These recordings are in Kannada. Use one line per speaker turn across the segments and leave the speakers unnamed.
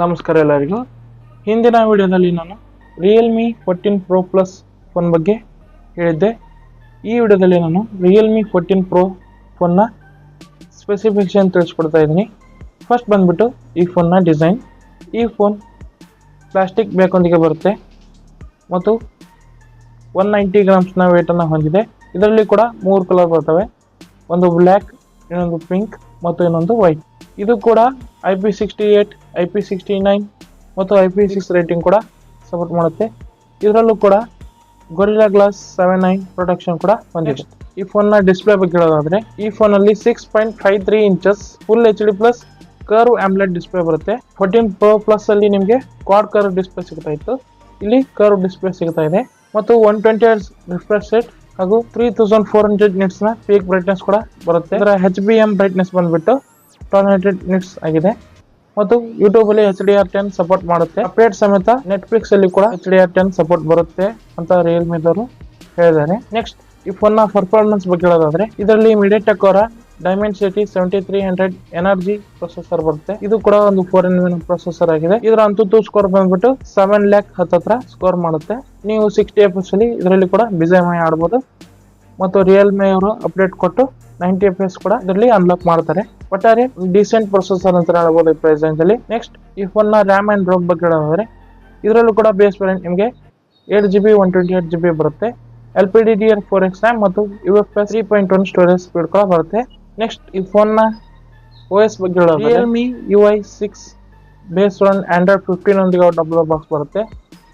ನಮಸ್ಕಾರ ಎಲ್ಲರಿಗೂ. ಹಿಂದಿನ ವಿಡಿಯೋದಲ್ಲಿ ನಾನು ರಿಯಲ್ಮಿ 14 Pro Plus ಫೋನ್ ಬಗ್ಗೆ ಹೇಳಿದ್ದೆ. ಈ ವಿಡಿಯೋದಲ್ಲಿ ನಾನು ರಿಯಲ್ಮಿ 14 Pro ಫೋನ್ನ ಸ್ಪೆಸಿಫಿಕೇಶನ್ ತಿಳಿಸ್ಕೊಡ್ತಾ ಇದ್ದೀನಿ. ಫಸ್ಟ್ ಬಂದ್ಬಿಟ್ಟು ಈ ಫೋನ್ನ ಡಿಸೈನ್. ಈ ಫೋನ್ ಪ್ಲಾಸ್ಟಿಕ್ ಬ್ಯಾಕೊಂದಿಗೆ ಬರುತ್ತೆ ಮತ್ತು 190 ಗ್ರಾಮ್ಸ್ನ ವೇಟನ್ನು ಹೊಂದಿದೆ. ಇದರಲ್ಲಿ ಕೂಡ 3 ಕಲರ್ ಬರ್ತವೆ, ಒಂದು ಬ್ಲ್ಯಾಕ್, ಇನ್ನೊಂದು ಪಿಂಕ್ ಮತ್ತು ಇನ್ನೊಂದು ವೈಟ್. ಇದು ಕೂಡ IP68, IP69 ಮತ್ತು IP6 ರೇಟಿಂಗ್ ಕೂಡ ಸಪೋರ್ಟ್ ಮಾಡುತ್ತೆ. ಇದರಲ್ಲೂ ಕೂಡ ಗೊರಿಲ್ಲಾ ಗ್ಲಾಸ್ 7/9 ಪ್ರೊಟೆಕ್ಷನ್ ಕೂಡ ಹೊಂದಿದೆ. ಈ ಫೋನ್ನ ಡಿಸ್ಪ್ಲೇ ಬಗ್ಗೆ ಹೇಳೋದಾದ್ರೆ, ಈ ಫೋನಲ್ಲಿ 6.53 inches full HD plus curve AMOLED display ಬರುತ್ತೆ. 14 Pro Plus ಅಲ್ಲಿ ನಿಮಗೆ ಕ್ವಾಡ್ ಕರ್ವ್ ಡಿಸ್ಪ್ಲೇ ಸಿಗ್ತಾ ಇತ್ತು, ಇಲ್ಲಿ ಕರ್ವ್ ಡಿಸ್ಪ್ಲೇ ಸಿಗ್ತಾ ಇದೆ ಮತ್ತು 120 Hz ರಿಫ್ರೆಶ್ ರೇಟ್ ಹಾಗೂ 3400 ನಿಟ್ಸ್ ನ ಪೀಕ್ ಬ್ರೈಟ್ನೆಸ್ ಕೂಡ ಬರುತ್ತೆ. ಇದರ HBM ಬ್ರೈಟ್ನೆಸ್ ಬಂದ್ಬಿಟ್ಟು 1200 ನಿಟ್ಸ್ ಆಗಿದೆ ಮತ್ತು ಯೂಟ್ಯೂಬ್ ಅಲ್ಲಿ HDR10 ಸಪೋರ್ಟ್ ಮಾಡುತ್ತೆ. ಅಪ್ಡೇಟ್ ಸಮೇತ ನೆಟ್ಫ್ಲಿಕ್ಸ್ ಅಲ್ಲಿ ಕೂಡ HDR10 ಸಪೋರ್ಟ್ ಬರುತ್ತೆ ಅಂತ ರಿಯಲ್ಮಿ ದವರು ಹೇಳಿದ್ದಾರೆ. ನೆಕ್ಸ್ಟ್ ಈ ಫೋನ್ ನ ಪರ್ಫಾರ್ಮೆನ್ಸ್ ಬಗ್ಗೆ ಹೇಳೋದಾದ್ರೆ, ಇದರಲ್ಲಿ MediaTek ಅವರ Dimensity 7300 ಎನರ್ಜಿ ಪ್ರೊಸೆಸರ್ ಬರುತ್ತೆ. ಇದು ಕೂಡ ಒಂದು 4nm ಪ್ರೊಸೆಸರ್ ಆಗಿದೆ. ಇದರ ಅಂತೂ ಸ್ಕೋರ್ ಬಂದ್ಬಿಟ್ಟು 7 lakh ಹತ್ತತ್ರ ಸ್ಕೋರ್ ಮಾಡುತ್ತೆ. ನೀವು 60 FPS ಅಲ್ಲಿ ಇದರಲ್ಲಿ ಕೂಡ BGMI ಆಡಬಹುದು ಮತ್ತು ರಿಯಲ್ಮಿ ಅವರು ಅಪ್ಡೇಟ್ ಕೊಟ್ಟು 90 FPS ಕೂಡ ಇದರಲ್ಲಿ ಅನ್ಲಾಕ್ ಮಾಡ್ತಾರೆ. ಒಟ್ಟಾರೆ ಡಿಸೆಂಟ್ ಪ್ರೊಸೆಸರ್ ಅಂತ ಹೇಳ್ಬೋದು ಈ ಪ್ರೈಸ್ ರೇಂಜ್ ಅಲ್ಲಿ. ನೆಕ್ಸ್ಟ್ ಈ ಫೋನ್ ನ ರ್ಯಾಮ್ ಅಂಡ್ ರೋಮ್ ಬಗ್ಗೆ ಹೇಳೋದಾದ್ರೆ, ಇದರಲ್ಲೂ ಕೂಡ ಬೇಸ್ ವೇರಿಯಂಟ್ ನಿಮಗೆ 8GB 128GB ಬರುತ್ತೆ. LPDDR4X RAM ಮತ್ತು UFS 3.1 ಸ್ಟೋರೇಜ್ ಸ್ಪೀಡ್ ಕೂಡ ಬರುತ್ತೆ. ನೆಕ್ಸ್ಟ್ ಈ ಫೋನ್ ನ OS ಬಗ್ಗೆ ಹೇಳೋದಾದ್ರೆ, Realme UI 6 base on Android 15 ನೊಂದಿಗೆ ಡಬಲ್ ಬಾಕ್ಸ್ ಬರುತ್ತೆ.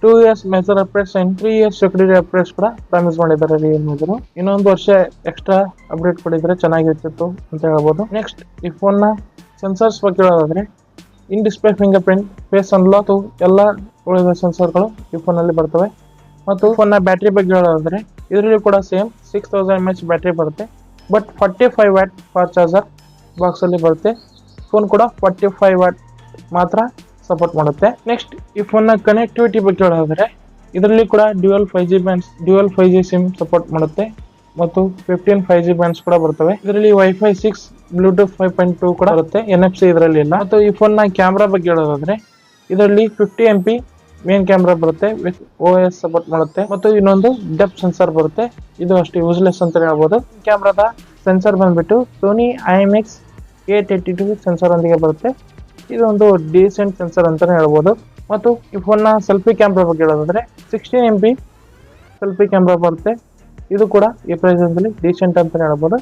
2 years major updates and 3 years security updates ಕೂಡ ಪ್ರಾಮಿಸ್ ಮಾಡಿದ್ದಾರೆ ರಿಯಲ್ಮಿ ಅವರು. ಇನ್ನೊಂದು ವರ್ಷ ಎಕ್ಸ್ಟ್ರಾ ಅಪ್ಡೇಟ್ ಕೊಟ್ಟಿದ್ರೆ ಚೆನ್ನಾಗಿರ್ತಿತ್ತು ಅಂತ ಹೇಳ್ಬೋದು. ನೆಕ್ಸ್ಟ್ ಈ ಫೋನ್ ನ ಸೆನ್ಸರ್ಸ್ ಬಗ್ಗೆ ಹೇಳೋದಾದ್ರೆ, in display fingerprint, face unlock ಎಲ್ಲ ಉಳಿದ ಸೆನ್ಸರ್ಗಳು ಈ ಫೋನ್ ಅಲ್ಲಿ ಬರ್ತವೆ. ಮತ್ತು ಫೋನ್ ನ ಬ್ಯಾಟರಿ ಬಗ್ಗೆ ಹೇಳೋದಾದ್ರೆ, ಇದರಲ್ಲಿ ಕೂಡ ಸೇಮ್ 6000 mAh ಬ್ಯಾಟರಿ ಬರುತ್ತೆ, but 45 watt fast charger box ಅಲ್ಲಿ ಬರುತ್ತೆ. ಫೋನ್ ಕೂಡ 45 ವ್ಯಾಟ್ ಮಾತ್ರ ಸಪೋರ್ಟ್ ಮಾಡುತ್ತೆ. ನೆಕ್ಸ್ಟ್ ಈ ಫೋನ್ ನ ಕನೆಕ್ಟಿವಿಟಿ ಬಗ್ಗೆ ಹೇಳೋದಾದ್ರೆ, ಇದರಲ್ಲಿ ಕೂಡ ಡ್ಯುಯಲ್ 5G ಸಿಮ್ ಸಪೋರ್ಟ್ ಮಾಡುತ್ತೆ ಮತ್ತು 15 5G ಬ್ಯಾಂಡ್ಸ್ ಕೂಡ ಬರ್ತವೆ. ಇದರಲ್ಲಿ Wi-Fi 6, Bluetooth 5.2 ಕೂಡ ಬರುತ್ತೆ. NFC ಇದರಲ್ಲಿ ಇಲ್ಲ. ಮತ್ತು ಈ ಫೋನ್ ನ ಕ್ಯಾಮ್ರಾ ಬಗ್ಗೆ ಹೇಳೋದಾದ್ರೆ, ಇದರಲ್ಲಿ 50 MP ಮೇನ್ ಕ್ಯಾಮ್ರಾ ಬರುತ್ತೆ ವಿತ್ OS ಸಪೋರ್ಟ್ ಮಾಡುತ್ತೆ ಮತ್ತು ಇನ್ನೊಂದು ಡೆಪ್ತ್ ಸೆನ್ಸರ್ ಬರುತ್ತೆ. ಇದು ಅಷ್ಟು ಯೂಸ್ಲೆಸ್ ಅಂತ ಹೇಳ್ಬೋದು. ಕ್ಯಾಮ್ರಾದ ಸೆನ್ಸರ್ ಬಂದ್ಬಿಟ್ಟು Sony IMX 882 ಸೆನ್ಸರ್ ಒಂದಿಗೆ ಬರುತ್ತೆ. ಇದು ಒಂದು ಡೀಸೆಂಟ್ ಸೆನ್ಸರ್ ಅಂತಾನೆ ಹೇಳ್ಬೋದು. ಮತ್ತು ಈ ಫೋನ್ ನ ಸೆಲ್ಫಿ ಕ್ಯಾಮ್ರಾ ಬಗ್ಗೆ ಹೇಳೋದಾದ್ರೆ, 16 MP ಸೆಲ್ಫಿ ಕ್ಯಾಮ್ರಾ ಬರುತ್ತೆ. ಇದು ಕೂಡ ಈ ಪ್ರೈಸ್ ಅಲ್ಲಿ ಡೀಸೆಂಟ್ ಅಂತಾನೆ ಹೇಳ್ಬೋದು.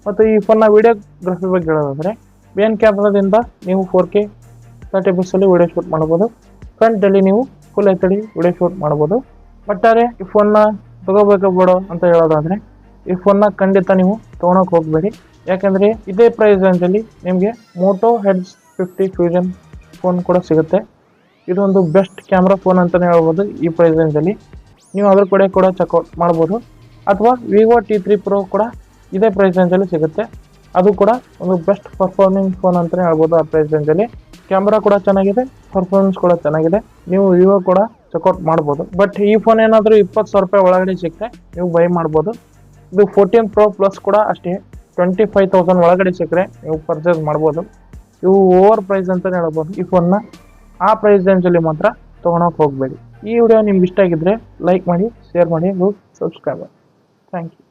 ಮತ್ತು ಈ ಫೋನ್ ನ ವಿಡಿಯೋಗ್ರಫಿ ಬಗ್ಗೆ ಹೇಳೋದಾದ್ರೆ, ಮೇನ್ ಕ್ಯಾಮ್ರಾದಿಂದ ನೀವು 4K 30 fps ಅಲ್ಲಿ ವಿಡಿಯೋ ಶೂಟ್ ಮಾಡಬಹುದು. ಫ್ರಂಟ್ ಅಲ್ಲಿ ನೀವು ಫುಲ್ HD ವಿಡಿಯೋ ಶೂಟ್ ಮಾಡಬಹುದು. ಒಟ್ಟಾರೆ ಈ ಫೋನ್ ನ ತಗೋಬೇಕು ಬೇಡ ಅಂತ ಹೇಳೋದಾದ್ರೆ, ಈ ಫೋನ್ ನ ಖಂಡಿತ ನೀವು ತಗೊಳಕ್ ಹೋಗ್ಬೇಡಿ. ಯಾಕಂದ್ರೆ ಇದೇ ಪ್ರೈಸ್ ರೇಂಜ್ ಅಲ್ಲಿ ನಿಮ್ಗೆ Moto Edge 50 ಫ್ಯೂಷನ್ ಫೋನ್ ಕೂಡ ಸಿಗುತ್ತೆ. ಇದು ಒಂದು ಬೆಸ್ಟ್ ಕ್ಯಾಮ್ರಾ ಫೋನ್ ಅಂತಾನೆ ಹೇಳ್ಬೋದು ಈ ಪ್ರೈಸ್ ರೇಂಜ್ ಅಲ್ಲಿ. ನೀವು ಅದ್ರ ಕಡೆ ಕೂಡ ಚೆಕ್ಔಟ್ ಮಾಡ್ಬೋದು. ಅಥವಾ Vivo T3 Pro ಕೂಡ ಇದೇ ಪ್ರೈಸ್ ರೇಂಜ್ ಅಲ್ಲಿ ಸಿಗುತ್ತೆ. ಅದು ಕೂಡ ಒಂದು ಬೆಸ್ಟ್ ಪರ್ಫಾರ್ಮಿಂಗ್ ಫೋನ್ ಅಂತಾನೆ ಹೇಳ್ಬೋದು ಆ ಪ್ರೈಸ್ ರೇಂಜ್ ಅಲ್ಲಿ. ಕ್ಯಾಮ್ರಾ ಕೂಡ ಚೆನ್ನಾಗಿದೆ, ಪರ್ಫಾರ್ಮೆನ್ಸ್ ಕೂಡ ಚೆನ್ನಾಗಿದೆ. ನೀವು Vivo ಕೂಡ ಚೆಕ್ಔಟ್ ಮಾಡ್ಬೋದು. ಬಟ್ ಈ ಫೋನ್ ಏನಾದರೂ 20,000 ರೂಪಾಯಿ ಒಳಗಡೆ ಸಿಕ್ಕರೆ ನೀವು ಬೈ ಮಾಡ್ಬೋದು. ಇದು 14 Pro Plus ಕೂಡ ಅಷ್ಟೇ 25,000 ಒಳಗಡೆ ಸಿಕ್ಕರೆ ನೀವು ಪರ್ಚೇಸ್ ಮಾಡ್ಬೋದು. ಇವು ಓವರ್ ಪ್ರೈಸ್ ಅಂತಾನೆ ಹೇಳ್ಬೋದು ಈ ಫೋನ್ನ. ಆ ಪ್ರೈಸ್ ರೇಂಜ್ ಅಲ್ಲಿ ಮಾತ್ರ ತಗೊಳಕ್ ಹೋಗ್ಬೇಡಿ. ಈ ವಿಡಿಯೋ ನಿಮ್ಗೆ ಇಷ್ಟ ಆಗಿದ್ರೆ ಲೈಕ್ ಮಾಡಿ, ಶೇರ್ ಮಾಡಿ, ಸಬ್ಸ್ಕ್ರೈಬ್ ಮಾಡಿ. Thank you.